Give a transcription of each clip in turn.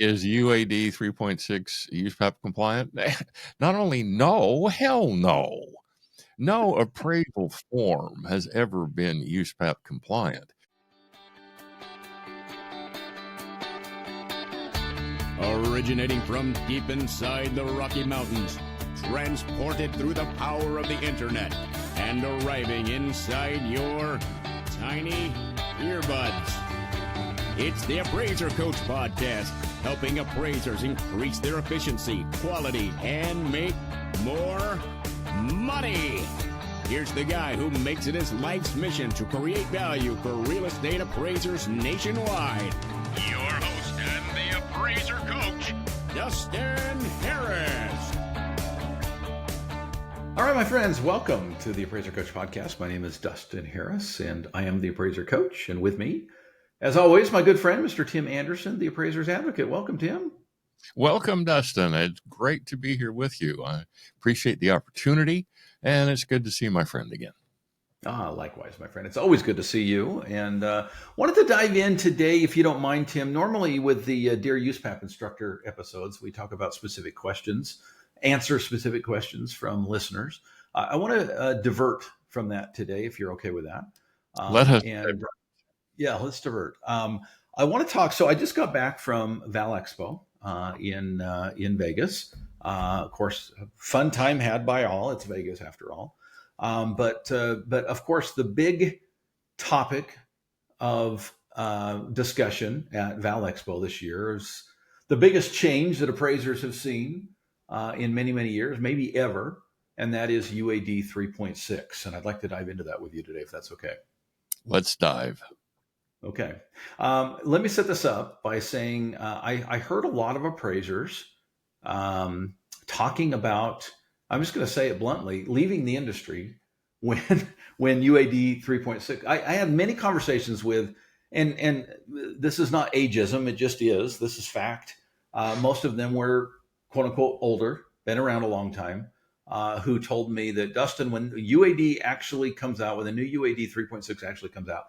Is UAD 3.6 USPAP compliant? Not only no, hell no. No appraisal form has ever been USPAP compliant. Originating from deep inside the Rocky Mountains, transported through the power of the internet, and arriving inside your tiny earbuds. It's the AppraiserCoach podcast, helping appraisers increase their efficiency, quality, and make more money. Here's the guy who makes it his life's mission to create value for real estate appraisers nationwide. Your host and the Appraiser Coach, Dustin Harris. All right, my friends, welcome to the Appraiser Coach podcast. My name is Dustin Harris, and I am the Appraiser Coach. And with me, as always, my good friend, Mr. Tim Andersen, the Appraiser's Advocate. Welcome, Tim. Welcome, Dustin. It's great to be here with you. I appreciate the opportunity, and it's good to see my friend again. Likewise, my friend. It's always good to see you. And wanted to dive in today, if you don't mind, Tim. Normally with the Dear USPAP Instructor episodes, we talk about specific questions, answer specific questions from listeners. I want to divert from that today, if you're okay with that. Let us. Yeah, let's divert. I want to talk. So I just got back from Val Expo in Vegas. Of course, fun time had by all. It's Vegas after all. But of course, the big topic of discussion at Val Expo this year is the biggest change that appraisers have seen in many, many years, maybe ever, and that is UAD 3.6. And I'd like to dive into that with you today, if that's okay. Let's dive. Okay. Let me set this up by saying I heard a lot of appraisers talking about, I'm just going to say it bluntly, leaving the industry when UAD 3.6. I had many conversations with, and this is not ageism, it just is. This is fact. Most of them were quote unquote older, been around a long time, who told me that, Dustin, when UAD actually comes out, when the new UAD 3.6 actually comes out,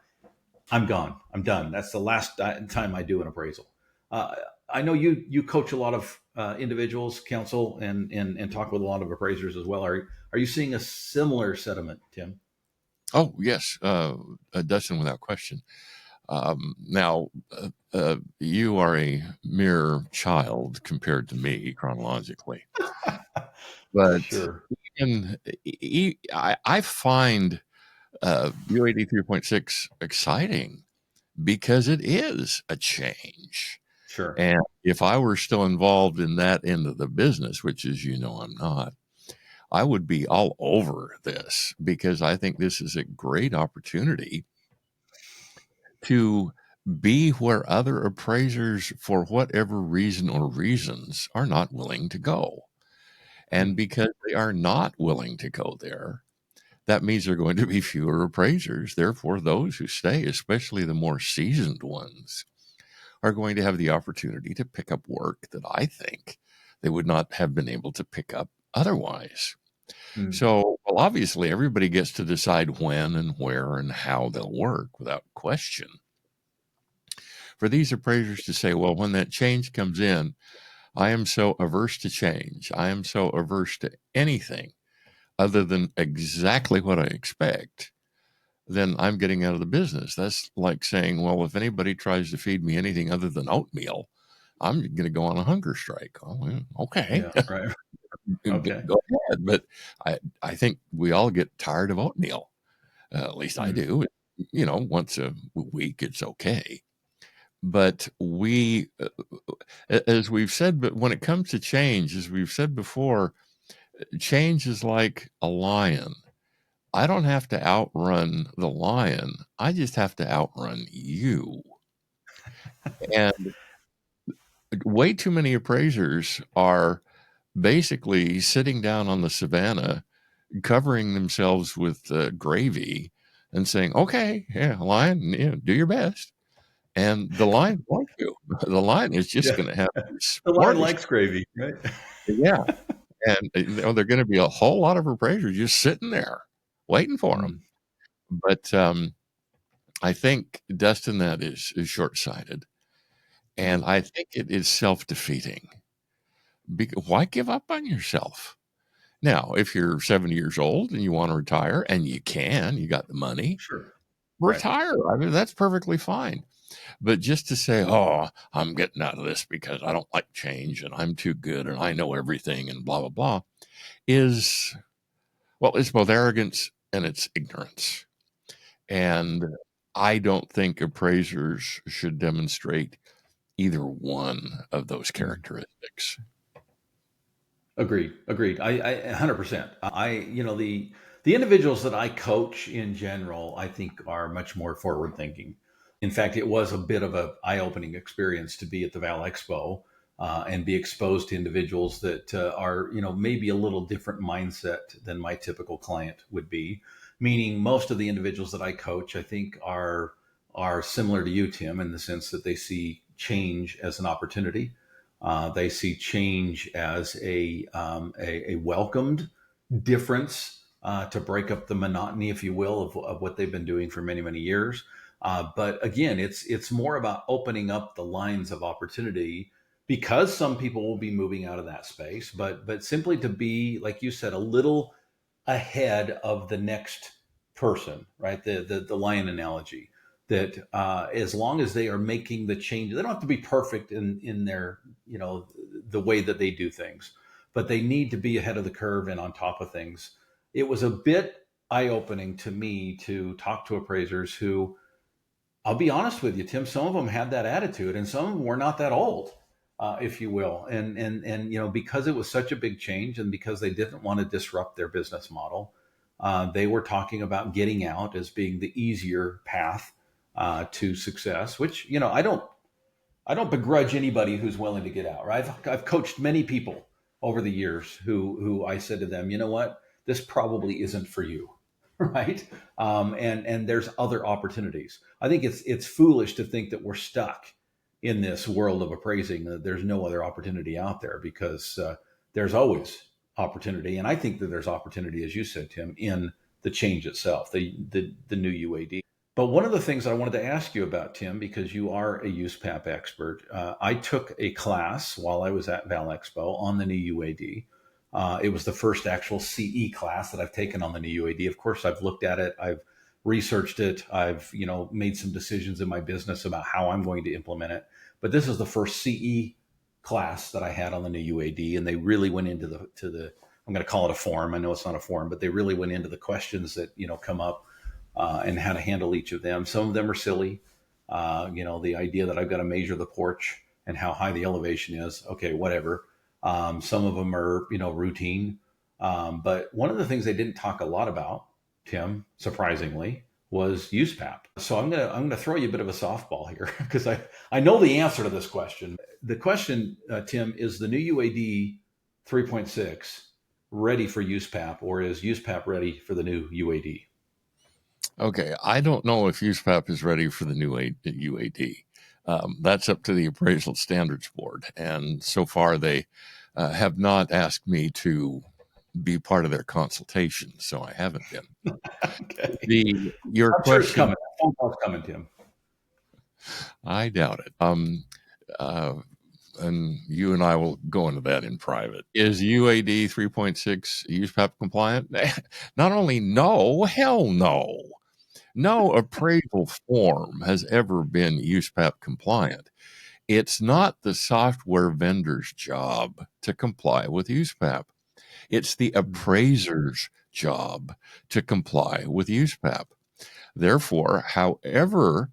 I'm gone. I'm done. That's the last time I do an appraisal. I know you coach a lot of individuals, counsel, and talk with a lot of appraisers as well. Are you seeing a similar sentiment, Tim? Oh, yes, Dustin, without question. Now, you are a mere child compared to me chronologically. But sure. I find UAD 3.6 exciting because it is a change. Sure. And if I were still involved in that end of the business, which is, I'm not, I would be all over this because I think this is a great opportunity to be where other appraisers, for whatever reason or reasons, are not willing to go. And because they are not willing to go there, that means there are going to be fewer appraisers. Therefore, those who stay, especially the more seasoned ones, are going to have the opportunity to pick up work that I think they would not have been able to pick up otherwise. So, well, obviously, everybody gets to decide when and where and how they'll work without question. For these appraisers to say, well, when that change comes in, I am so averse to change. I am so averse to anything other than exactly what I expect, then I'm getting out of the business. That's like saying, well, if anybody tries to feed me anything other than oatmeal, I'm going to go on a hunger strike. Oh, okay. Yeah, right. Okay. Go ahead. But I think we all get tired of oatmeal. At least I do. Once a week, it's okay. But as we've said, but when it comes to change, as we've said before, change is like a lion. I don't have to outrun the lion. I just have to outrun you. And way too many appraisers are basically sitting down on the savannah, covering themselves with gravy and saying, okay, yeah, lion, do your best. And the lion won't do. The lion is just going to have the lion likes gravy, right? Yeah. And they're going to be a whole lot of appraisers just sitting there waiting for them. But I think, Dustin, that is short-sighted. And I think it is self-defeating. Why give up on yourself? Now, if you're 70 years old and you want to retire, and you can, you got the money, Sure. Right. retire. I mean, that's perfectly fine. But just to say, oh, I'm getting out of this because I don't like change and I'm too good and I know everything and blah, blah, blah, is, well, it's both arrogance and it's ignorance. And I don't think appraisers should demonstrate either one of those characteristics. Agreed. Agreed. I 100%. The individuals that I coach in general, I think are much more forward thinking. In fact, it was a bit of a eye opening experience to be at the Val Expo and be exposed to individuals that are, maybe a little different mindset than my typical client would be. Meaning, most of the individuals that I coach, I think, are similar to you, Tim, in the sense that they see change as an opportunity. They see change as a welcomed difference to break up the monotony, if you will, of what they've been doing for many, many years. But again, it's more about opening up the lines of opportunity because some people will be moving out of that space, but simply to be, like you said, a little ahead of the next person, right? The lion analogy that as long as they are making the change, they don't have to be perfect in their, the way that they do things, but they need to be ahead of the curve and on top of things. It was a bit eye opening to me to talk to appraisers who, I'll be honest with you, Tim, some of them had that attitude and some of them were not that old. If you will, and because it was such a big change, and because they didn't want to disrupt their business model, they were talking about getting out as being the easier path to success. Which I don't begrudge anybody who's willing to get out. Right? I've coached many people over the years who I said to them, you know what, this probably isn't for you, right? And there's other opportunities. I think it's foolish to think that we're stuck in this world of appraising. There's no other opportunity out there because there's always opportunity, and I think that there's opportunity, as you said, Tim, in the change itself, the new UAD. But one of the things I wanted to ask you about, Tim, because you are a USPAP expert, I took a class while I was at Val Expo on the new UAD. It was the first actual CE class that I've taken on the new UAD. Of course, I've looked at it, I've researched it, I've made some decisions in my business about how I'm going to implement it. But this is the first CE class that I had on the new UAD, and they really went into the I'm going to call it a form. I know it's not a form, but they really went into the questions that come up and how to handle each of them. Some of them are silly. The idea that I've got to measure the porch and how high the elevation is. Okay, whatever. Some of them are, routine. But one of the things they didn't talk a lot about, Tim, surprisingly, was USPAP. So I'm gonna throw you a bit of a softball here because I know the answer to this question. The question, Tim, is the new UAD 3.6 ready for USPAP, or is USPAP ready for the new UAD? Okay, I don't know if USPAP is ready for the new UAD. That's up to the Appraisal Standards Board, and so far they have not asked me to be part of their consultation, so I haven't been. Okay. Your I'm sure it's question, coming. Phone call's coming, Tim. I doubt it. And you and I will go into that in private. Is UAD 3.6 USPAP compliant? Not only no, hell no. No appraisal form has ever been USPAP compliant. It's not the software vendor's job to comply with USPAP. It's the appraiser's job to comply with USPAP. Therefore, however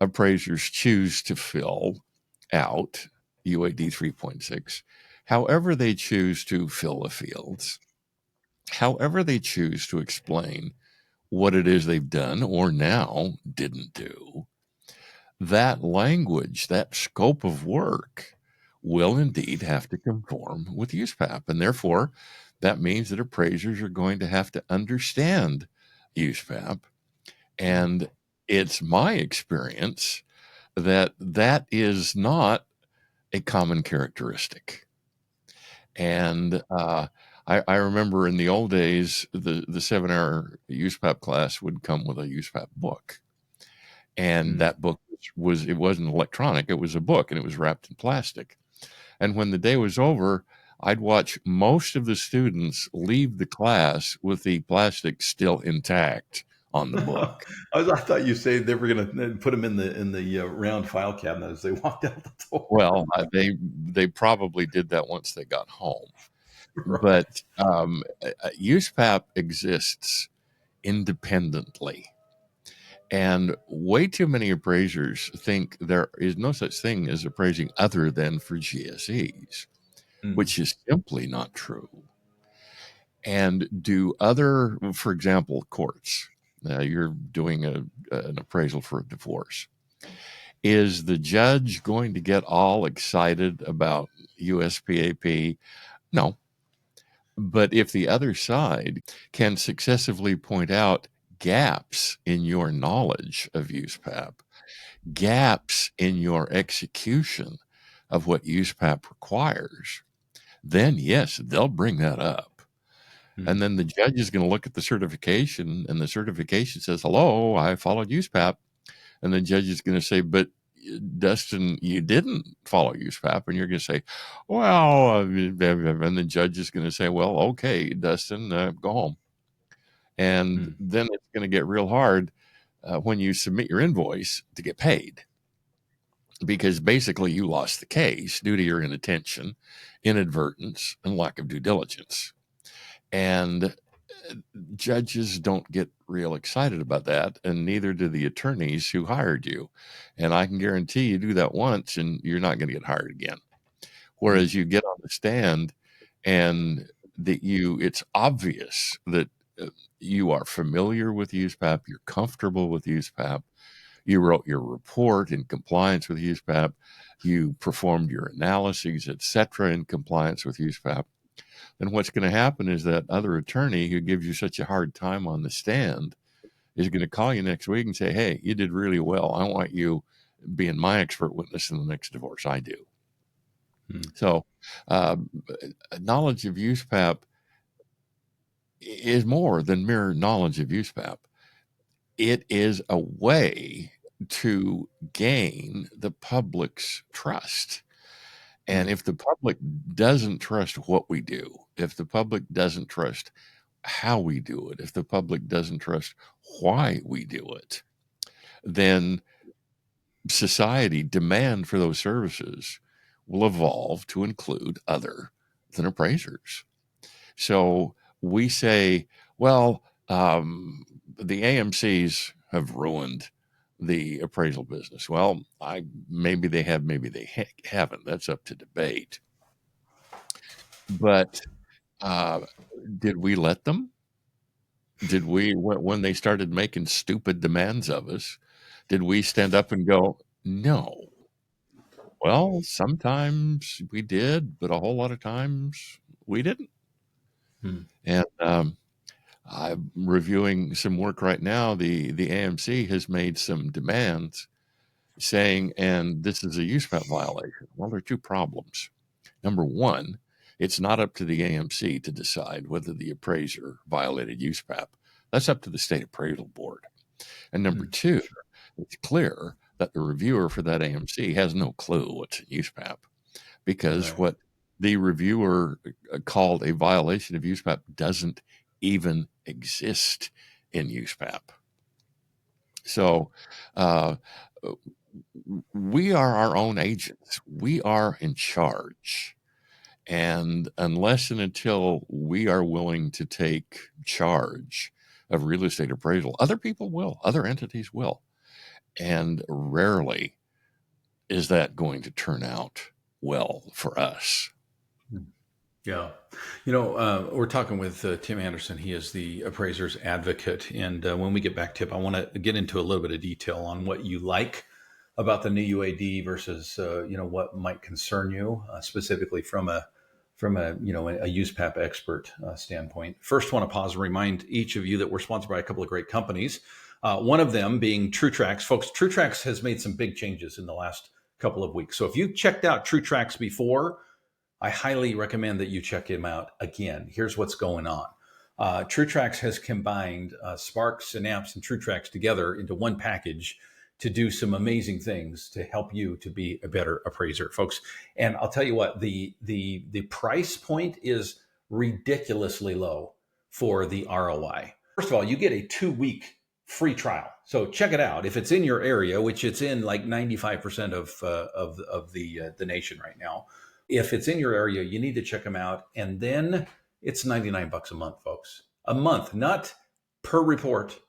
appraisers choose to fill out UAD 3.6, however they choose to fill the fields, however they choose to explain what it is they've done or now didn't do, that language, that scope of work will indeed have to conform with USPAP. And therefore, that means that appraisers are going to have to understand USPAP. And it's my experience that that is not a common characteristic. And I remember in the old days, the 7-hour USPAP class would come with a USPAP book. And that book was it wasn't electronic. It was a book, and it was wrapped in plastic. And when the day was over, I'd watch most of the students leave the class with the plastic still intact on the book. I thought you said they were going to put them in the round file cabinet as they walked out the door. Well, they probably did that once they got home. Right. But USPAP exists independently. And way too many appraisers think there is no such thing as appraising other than for GSEs, which is simply not true. And for example, courts. You're doing an appraisal for a divorce. Is the judge going to get all excited about USPAP? No. But if the other side can successively point out gaps in your knowledge of USPAP, gaps in your execution of what USPAP requires, then yes, they'll bring that up. And then the judge is going to look at the certification, and the certification says, hello, I followed USPAP. And the judge is going to say, but Dustin, you didn't follow USPAP. And you're going to say, well, and the judge is going to say, well, okay, Dustin, go home. And then it's going to get real hard when you submit your invoice to get paid, because basically you lost the case due to your inattention, inadvertence, and lack of due diligence. And judges don't get real excited about that, and neither do the attorneys who hired you. And I can guarantee you do that once and you're not going to get hired again. Whereas you get on the stand and it's obvious that you are familiar with USPAP, you're comfortable with USPAP, you wrote your report in compliance with USPAP, you performed your analyses, etc., in compliance with USPAP. Then what's going to happen is that other attorney who gives you such a hard time on the stand is going to call you next week and say, hey, you did really well. I want you being my expert witness in the next divorce I do. So knowledge of USPAP is more than mere knowledge of USPAP. It is a way to gain the public's trust. And if the public doesn't trust what we do, if the public doesn't trust how we do it, if the public doesn't trust why we do it, then society demand for those services will evolve to include other than appraisers. So we say, well, the AMCs have ruined the appraisal business. Well, maybe they have, maybe they haven't. That's up to debate. But did we let them? Did we, when they started making stupid demands of us, did we stand up and go, no? Well, sometimes we did, but a whole lot of times we didn't. And I'm reviewing some work right now. The AMC has made some demands saying, and this is a USPAP violation. Well, there are two problems. Number one, it's not up to the AMC to decide whether the appraiser violated USPAP. That's up to the state appraisal board. And number two, it's clear that the reviewer for that AMC has no clue what's in USPAP, because what the reviewer called a violation of USPAP doesn't even exist in USPAP. So we are our own agents. We are in charge. And unless and until we are willing to take charge of real estate appraisal, other people will, other entities will. And rarely is that going to turn out well for us. Yeah. You know, we're talking with Tim Andersen. He is the appraiser's advocate. And when we get back, Tip, I want to get into a little bit of detail on what you like about the new UAD versus, what might concern you specifically from a USPAP expert standpoint. First, want to pause and remind each of you that we're sponsored by a couple of great companies. One of them being TrueTrax. Folks, TrueTrax has made some big changes in the last couple of weeks. So if you checked out TrueTrax before, I highly recommend that you check him out again. Here's what's going on. TrueTrax has combined Spark, Synapse, and TrueTrax together into one package to do some amazing things to help you to be a better appraiser, folks. And I'll tell you what, the price point is ridiculously low for the ROI. First of all, you get a 2-week free trial. So check it out. If it's in your area, which it's in like 95% of the nation right now, if it's in your area, you need to check them out. And then it's $99 a month, folks. A month, not per report,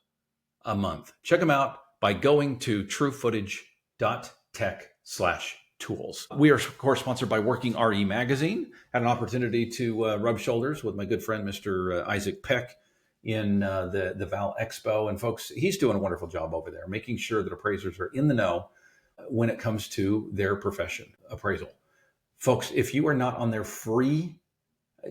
a month. Check them out by going to truefootage.tech/tools. We are, of course, sponsored by Working RE Magazine. Had an opportunity to rub shoulders with my good friend, Mr. Isaac Peck, in the Val Expo. And folks, he's doing a wonderful job over there, making sure that appraisers are in the know when it comes to their profession, appraisal. Folks, if you are not on their free,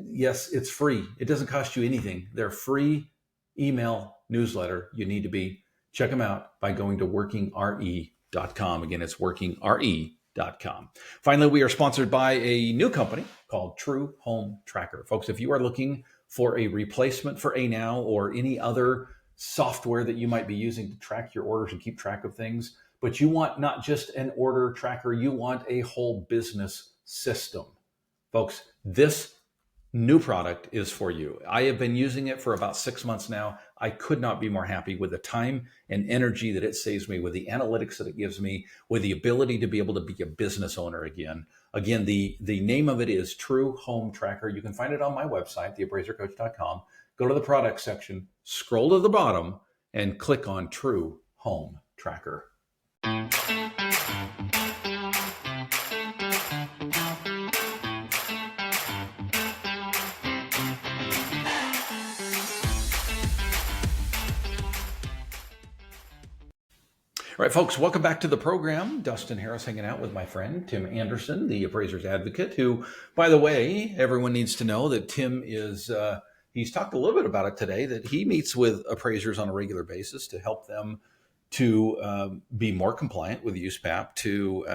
yes, it's free. It doesn't cost you anything. Their free email newsletter, you need to be. Check them out by going to workingre.com. Again, it's workingre.com. Finally, we are sponsored by a new company called True Home Tracker. Folks, if you are looking for a replacement for ANOW or any other software that you might be using to track your orders and keep track of things, but you want not just an order tracker, you want a whole business system. Folks, this new product is for you. I have been using it for about 6 months now. I could not be more happy with the time and energy that it saves me, with the analytics that it gives me, with the ability to be able to be a business owner again. Again, the name of it is True Home Tracker. You can find it on my website, TheAppraiserCoach.com. Go to the product section, scroll to the bottom, and click on True Home Tracker. All right, folks, welcome back to the program. Dustin Harris hanging out with my friend, Tim Andersen, the Appraiser's Advocate, who, by the way, everyone needs to know that Tim is, he's talked a little bit about it today, that he meets with appraisers on a regular basis to help them to be more compliant with USPAP, to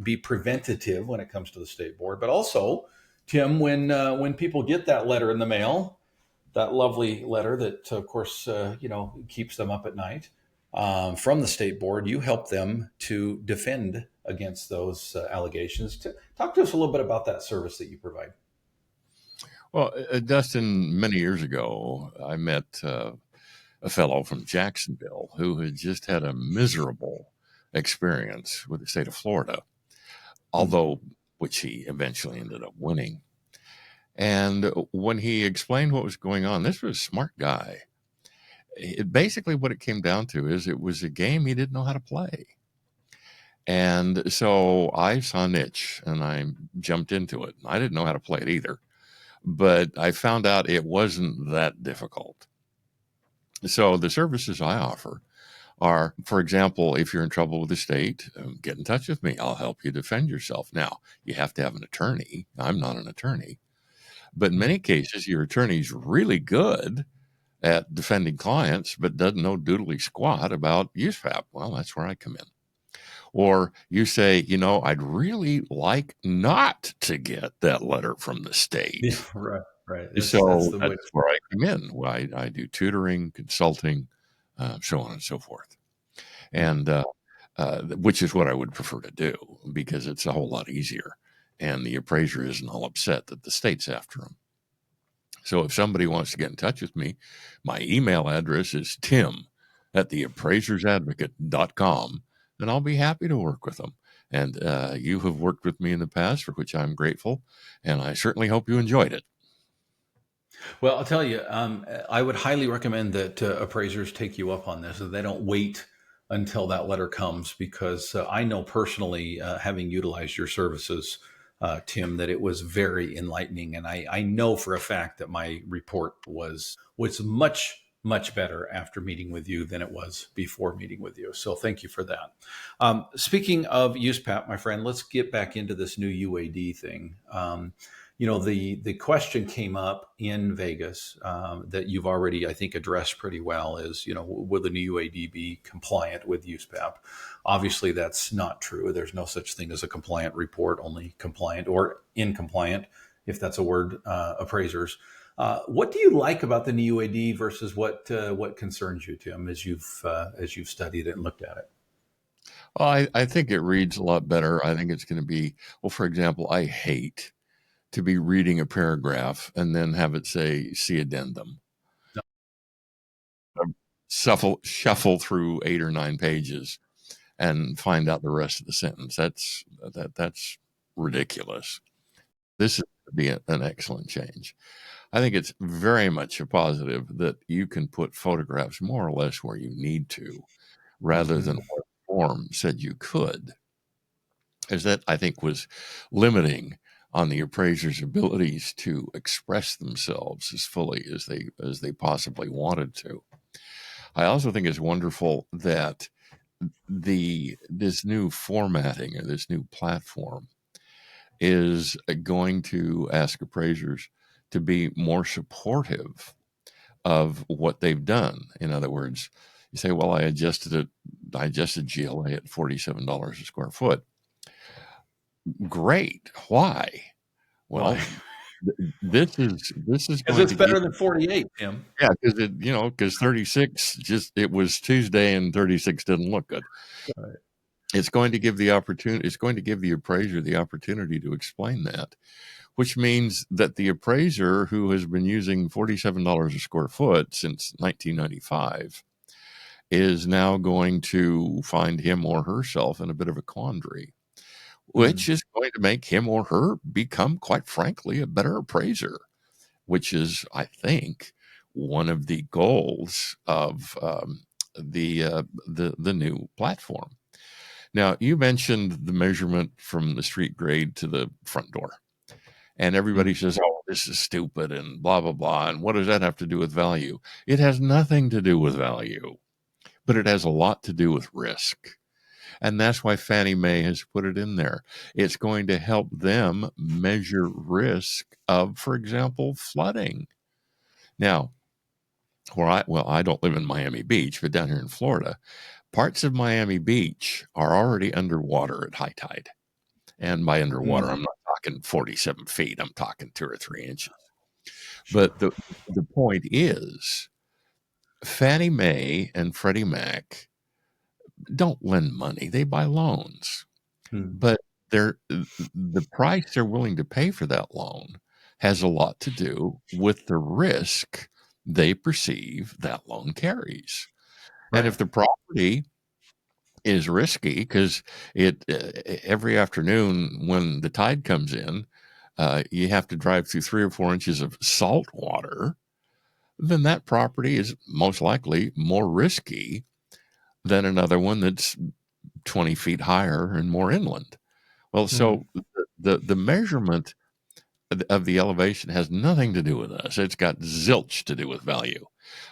be preventative when it comes to the state board. But also, Tim, when people get that letter in the mail, that lovely letter that, of course, keeps them up at night, from the state board, you help them to defend against those allegations. Talk to us a little bit about that service that you provide. Well, Dustin, many years ago, I met a fellow from Jacksonville who had just had a miserable experience with the state of Florida, although which he eventually ended up winning. And when he explained what was going on, this was a smart guy. Basically what it came down to is it was a game he didn't know how to play. And so I saw a niche and I jumped into it. I didn't know how to play it either, but I found out it wasn't that difficult. So the services I offer are, for example, if you're in trouble with the state, get in touch with me. I'll help you defend yourself. Now, you have to have an attorney. I'm not an attorney, but in many cases, your attorney's really good at defending clients, but doesn't know doodly squat about USPAP. Well, that's where I come in. Or you say, I'd really like not to get that letter from the state. Yeah, right. That's where I come in. Well, I do tutoring, consulting, so on and so forth. And which is what I would prefer to do because it's a whole lot easier. And the appraiser isn't all upset that the state's after them. So if somebody wants to get in touch with me, my email address is tim@theappraisersadvocate.com, and I'll be happy to work with them. And you have worked with me in the past, for which I'm grateful, and I certainly hope you enjoyed it. Well, I'll tell you, I would highly recommend that appraisers take you up on this, that they don't wait until that letter comes, because I know personally, having utilized your services, Tim, that it was very enlightening. And I know for a fact that my report was much, much better after meeting with you than it was before meeting with you. So thank you for that. Speaking of USPAP, my friend, let's get back into this new UAD thing. The question came up in Vegas that you've already, I think, addressed pretty well is, will the new UAD be compliant with USPAP? Obviously, that's not true. There's no such thing as a compliant report, only compliant or incompliant, if that's a word, appraisers. What do you like about the new UAD versus what concerns you, Tim, as you've studied it and looked at it? Well, I think it reads a lot better. I think it's going to be, well, for example, I hate to be reading a paragraph and then have it say, see addendum. Shuffle through 8 or 9 pages and find out the rest of the sentence. That's ridiculous. This is going to be an excellent change. I think it's very much a positive that you can put photographs more or less where you need to, rather than what the form said you could, as that I think was limiting on the appraiser's abilities to express themselves as fully as they possibly wanted to. I also think it's wonderful that this new formatting or this new platform is going to ask appraisers to be more supportive of what they've done. In other words, you say, well, I adjusted GLA at $47 a square foot. Great. Why? Well, Why? this is Because going it's to give, better than 48, Tim. yeah, because 36 it was Tuesday and 36 didn't look good. Right. It's going to give the opportunity. It's going to give the appraiser the opportunity to explain that, which means that the appraiser who has been using $47 a square foot since 1995 is now going to find him or herself in a bit of a quandary, which is going to make him or her become, quite frankly, a better appraiser, which is, I think, one of the goals of the new platform. Now, you mentioned the measurement from the street grade to the front door, and everybody says, "Oh, this is stupid," and blah blah blah. And what does that have to do with value? It has nothing to do with value, but it has a lot to do with risk. And that's why Fannie Mae has put it in there. It's going to help them measure risk of, for example, flooding. Now, I don't live in Miami Beach, but down here in Florida, parts of Miami Beach are already underwater at high tide. And by underwater, I'm not talking 47 feet. I'm talking 2 or 3 inches. Sure. But the point is, Fannie Mae and Freddie Mac don't lend money; they buy loans. But the price they're willing to pay for that loan has a lot to do with the risk they perceive that loan carries. And if Right. the property is risky because every afternoon when the tide comes in, you have to drive through 3 or 4 inches of salt water, then that property is most likely more risky than another one that's 20 feet higher and more inland. Well, so the measurement of the elevation has nothing to do with us. It's got zilch to do with value,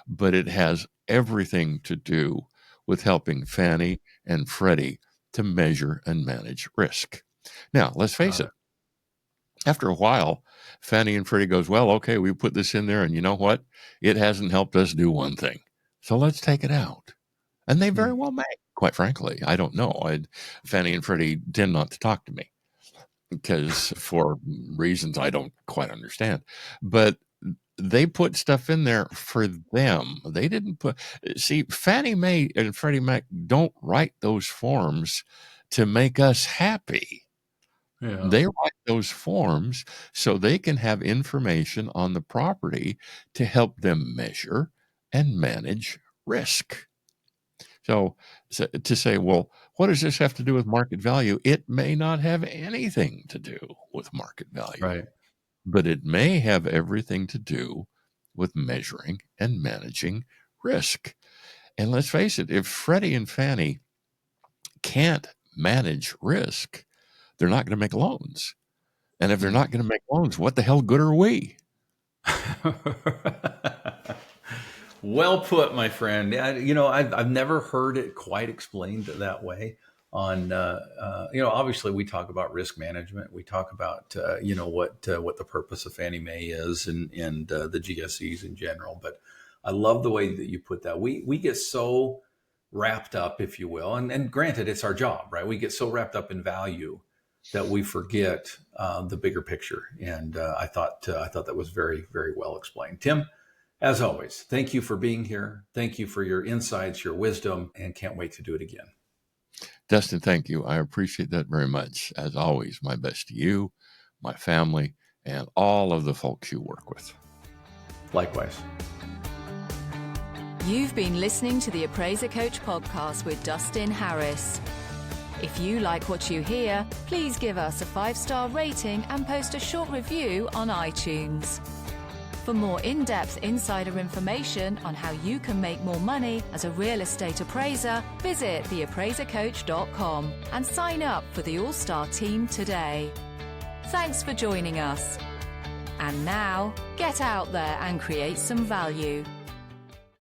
but it has everything to do with helping Fannie and Freddie to measure and manage risk. Now, let's face Got it. it. After a while, Fannie and Freddie goes, well, okay, we put this in there, and you know what? It hasn't helped us do one thing. So let's take it out. And they very well may, quite frankly. I don't know. Fannie and Freddie tend not to talk to me because for reasons I don't quite understand. But they put stuff in there for them. They didn't see, Fannie Mae and Freddie Mac don't write those forms to make us happy. Yeah. They write those forms so they can have information on the property to help them measure and manage risk. So to say, well, what does this have to do with market value? It may not have anything to do with market value, Right. but it may have everything to do with measuring and managing risk. And let's face it, if Freddie and Fannie can't manage risk, they're not going to make loans. And if they're not going to make loans, what the hell good are we? Well put, my friend. I've never heard it quite explained that way. Obviously we talk about risk management. We talk about what the purpose of Fannie Mae is and the GSEs in general. But I love the way that you put that. We get so wrapped up, if you will, and granted, it's our job, right? We get so wrapped up in value that we forget the bigger picture. And I thought that was very, very well explained, Tim. As always, thank you for being here. Thank you for your insights, your wisdom, and can't wait to do it again. Dustin, thank you. I appreciate that very much. As always, my best to you, my family, and all of the folks you work with. Likewise. You've been listening to the Appraiser Coach podcast with Dustin Harris. If you like what you hear, please give us a 5-star rating and post a short review on iTunes. For more in-depth insider information on how you can make more money as a real estate appraiser, visit TheAppraiserCoach.com and sign up for the All-Star team today. Thanks for joining us. And now, get out there and create some value.